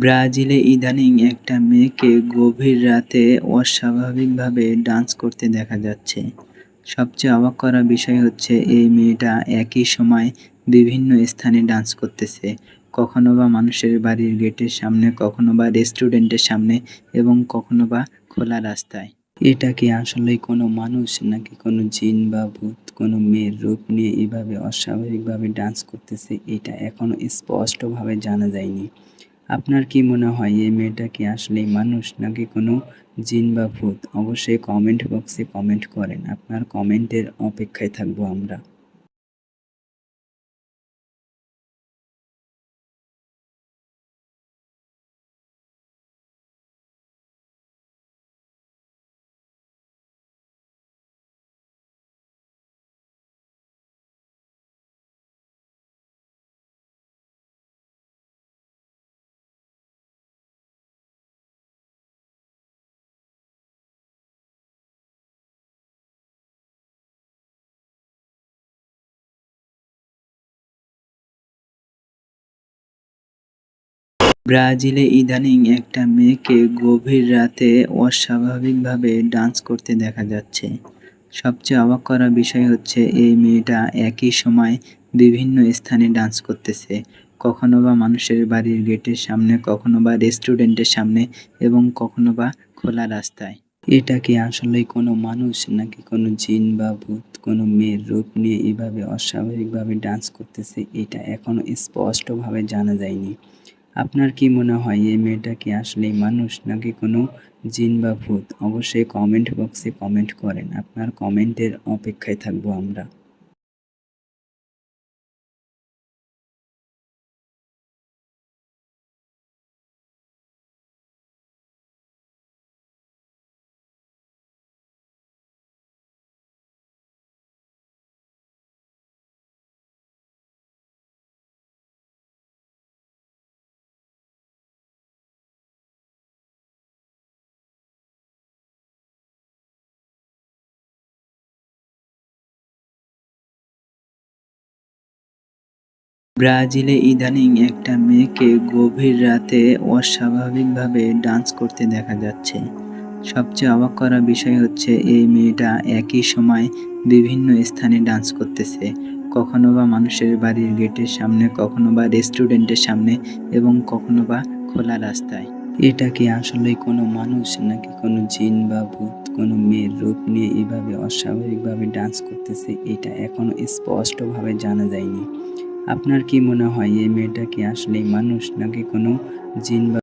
ব্রাজিলে ইদানীং একটা মেয়েকে গভীর রাতে অস্বাভাবিকভাবে ডান্স করতে দেখা যাচ্ছে। সবচেয়ে অবাক করা বিষয় হচ্ছে এই মেয়েটা একই সময় বিভিন্ন স্থানে ডান্স করতেছে। কখনো বা মানুষের বাড়ির গেটের সামনে, কখনো বা রেস্টুরেন্টের সামনে এবং কখনো বা খোলা রাস্তায়। এটা কি আসলেই কোনো মানুষ নাকি কোনো জিন বা ভূত কোনো মেয়ের রূপ নিয়ে এভাবে অস্বাভাবিকভাবে ডান্স করতেছে এটা এখনো স্পষ্টভাবে জানা যায়নি। আপনার কি মনে হয় এই মেয়েটা কি আসলেই মানুষ নাকি কোনো জিন বা ভূত? অবশ্যই কমেন্ট বক্সে কমেন্ট করেন। আপনার কমেন্টের অপেক্ষায় থাকবো আমরা। ব্রাজিলে ইদানীং একটা মেয়েকে গভীর রাতে অস্বাভাবিকভাবে ডান্স করতে দেখা যাচ্ছে। সবচেয়ে অবাক করা বিষয় হচ্ছে এই মেয়েটা একই সময় বিভিন্ন স্থানে ডান্স করতেছে। কখনো বা মানুষের বাড়ির গেটের সামনে, কখনো বা রেস্টুরেন্টের সামনে এবং কখনো বা খোলা রাস্তায়। এটা কি আসলেই কোনো মানুষ নাকি কোনো জিন বা ভূত কোনো মেয়ের রূপ নিয়ে এভাবে অস্বাভাবিকভাবে ডান্স করতেছে এটা এখনো স্পষ্টভাবে জানা যায়নি। আপনার কি মনে হয় এই মেয়েটা কি আসলেই মানুষ নাকি কোনো জিন বা ভূত? অবশ্যই কমেন্ট বক্সে কমেন্ট করেন। আপনার কমেন্টের অপেক্ষায় থাকবো আমরা। ব্রাজিলে ইদানীং একটা মেয়েকে গভীর রাতে অস্বাভাবিকভাবে ডান্স করতে দেখা যাচ্ছে। সবচেয়ে অবাক করা বিষয় হচ্ছে এই মেয়েটা একই সময় বিভিন্ন স্থানে ডান্স করতেছে। কখনো বা মানুষের বাড়ির গেটের সামনে, কখনো বা রেস্টুরেন্টের সামনে এবং কখনো বা খোলা রাস্তায়। এটা কি আসলেই কোনো মানুষ নাকি কোনো জিন বা ভূত কোনো মেয়ের রূপ নিয়ে এভাবে অস্বাভাবিকভাবে ডান্স করতেছে এটা এখনো স্পষ্টভাবে জানা যায়নি। আপনার কি মনে হয় এই মেয়েটা কি আসলেই মানুষ নাকি কোনো জিন বা